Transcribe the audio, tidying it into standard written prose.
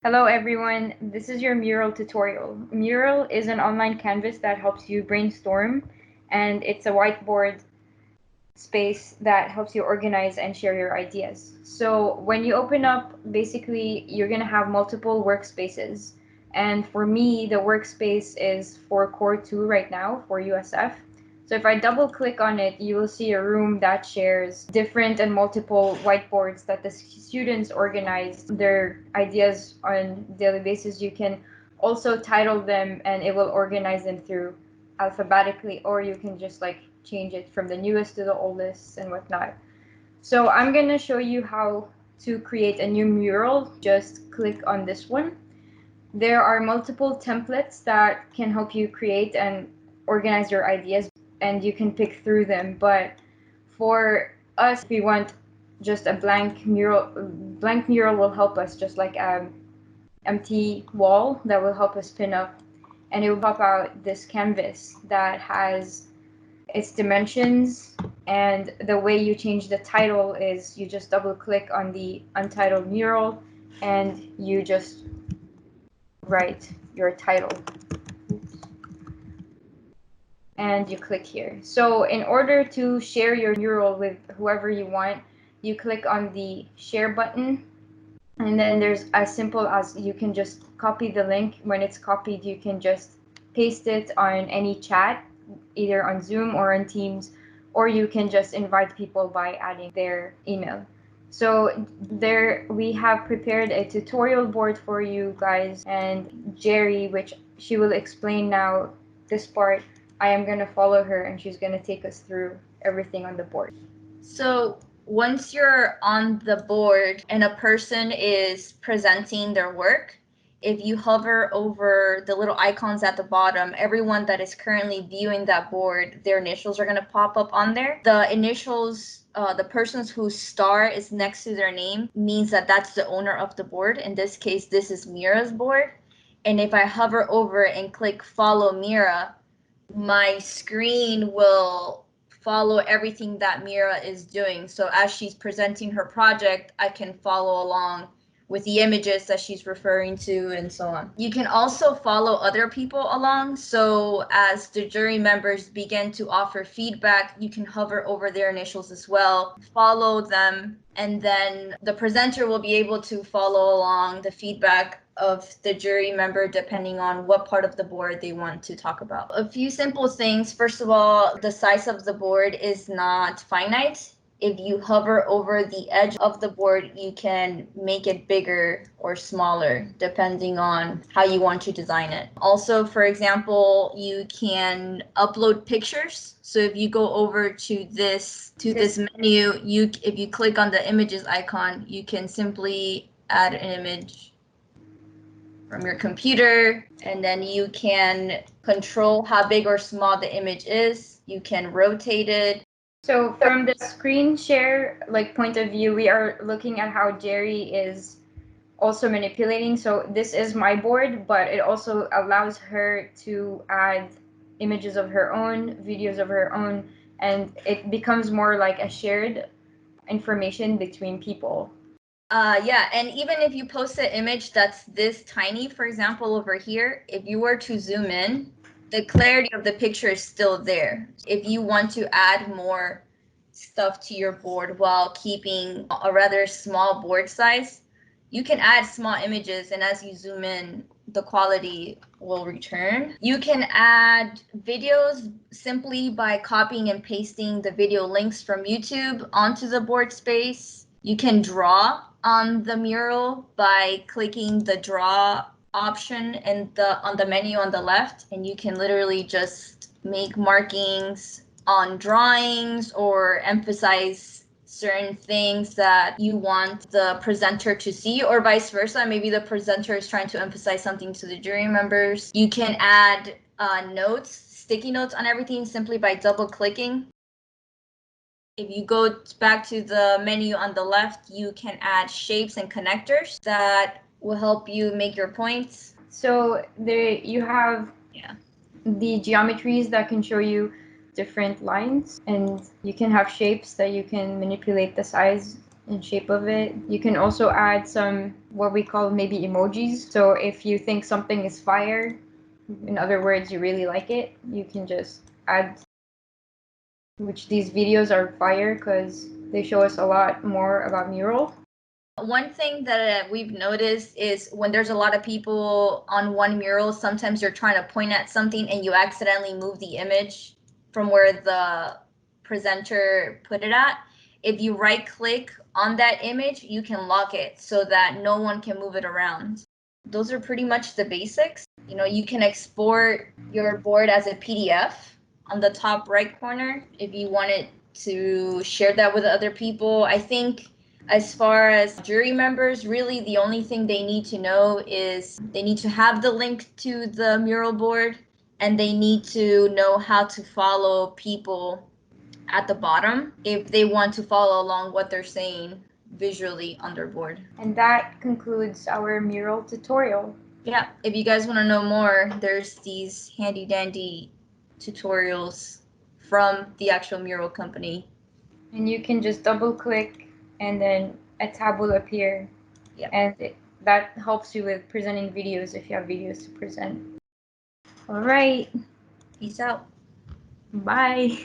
Hello everyone, this is your Mural tutorial. Mural is an online canvas that helps you brainstorm, and it's a whiteboard space that helps you organize and share your ideas. So when you open up, basically you're going to have multiple workspaces. And for me, the workspace is for Core 2 right now for USF. So if I double click on it, you will see a room that shares different and multiple whiteboards that the students organize their ideas on a daily basis. You can also title them and it will organize them through alphabetically, or you can just like change it from the newest to the oldest and whatnot. So I'm gonna show you how to create a new mural. Just click on this one. There are multiple templates that can help you create and organize your ideas, and you can pick through them. But for us, we want just a blank mural. Blank mural will help us, just like an empty wall that will help us pin up, and it will pop out this canvas that has its dimensions. And the way you change the title is you just double click on the untitled mural and you just write your title. Oops. And you click here. So in order to share your mural with whoever you want, you click on the share button, and then there's as simple as you can just copy the link. When it's copied, you can just paste it on any chat, either on Zoom or on Teams, or you can just invite people by adding their email. So there we have prepared a tutorial board for you guys, and Jerri, which she will explain now this part, I am going to follow her and she's going to take us through everything on the board. So once you're on the board and a person is presenting their work, if you hover over the little icons at the bottom, everyone that is currently viewing that board, their initials are going to pop up on there. The initials, the person's whose star is next to their name means that that's the owner of the board. In this case, this is Mira's board. And if I hover over and click follow Mira, my screen will follow everything that Mira is doing. So as she's presenting her project, I can follow along with the images that she's referring to and so on. You can also follow other people along. So as the jury members begin to offer feedback, you can hover over their initials as well, follow them, and then the presenter will be able to follow along the feedback of the jury member depending on what part of the board they want to talk about. A few simple things. First of all, the size of the board is not finite. If you hover over the edge of the board, you can make it bigger or smaller depending on how you want to design it. Also, for example, you can upload pictures. So if you go over to this menu, if you click on the images icon, you can simply add an image from your computer, and then you can control how big or small the image is. You can rotate it. So from the screen share point of view, we are looking at how Jerri is also manipulating. So this is my board, but it also allows her to add images of her own, videos of her own, and it becomes more like a shared information between people. Yeah, and even if you post an image that's this tiny, for example, over here, if you were to zoom in, the clarity of the picture is still there. If you want to add more stuff to your board while keeping a rather small board size, you can add small images, and as you zoom in, the quality will return. You can add videos simply by copying and pasting the video links from YouTube onto the board space. You can draw on the mural by clicking the draw option on the menu on the left, and you can literally just make markings on drawings or emphasize certain things that you want the presenter to see, or vice versa. Maybe the presenter is trying to emphasize something to the jury members. You can add notes, sticky notes on everything simply by double clicking. If you go back to the menu on the left, you can add shapes and connectors that will help you make your points. So there you have the geometries that can show you different lines, and you can have shapes that you can manipulate the size and shape of it. You can also add some what we call maybe emojis. So if you think something is fire, in other words, you really like it, you can just add, which these videos are fire because they show us a lot more about Mural. One thing that we've noticed is when there's a lot of people on one mural, sometimes you're trying to point at something and you accidentally move the image from where the presenter put it at. If you right click on that image, you can lock it so that no one can move it around. Those are pretty much the basics. You know, you can export your board as a PDF on the top right corner if you wanted to share that with other people. I think as far as jury members, really the only thing they need to know is they need to have the link to the mural board and they need to know how to follow people at the bottom if they want to follow along what they're saying visually on their board. And that concludes our Mural tutorial. Yeah, if you guys want to know more, there's these handy dandy tutorials from the actual mural company. And you can just double click and then a tab will appear. Yep. And that helps you with presenting videos if you have videos to present. All right. Peace out. Bye.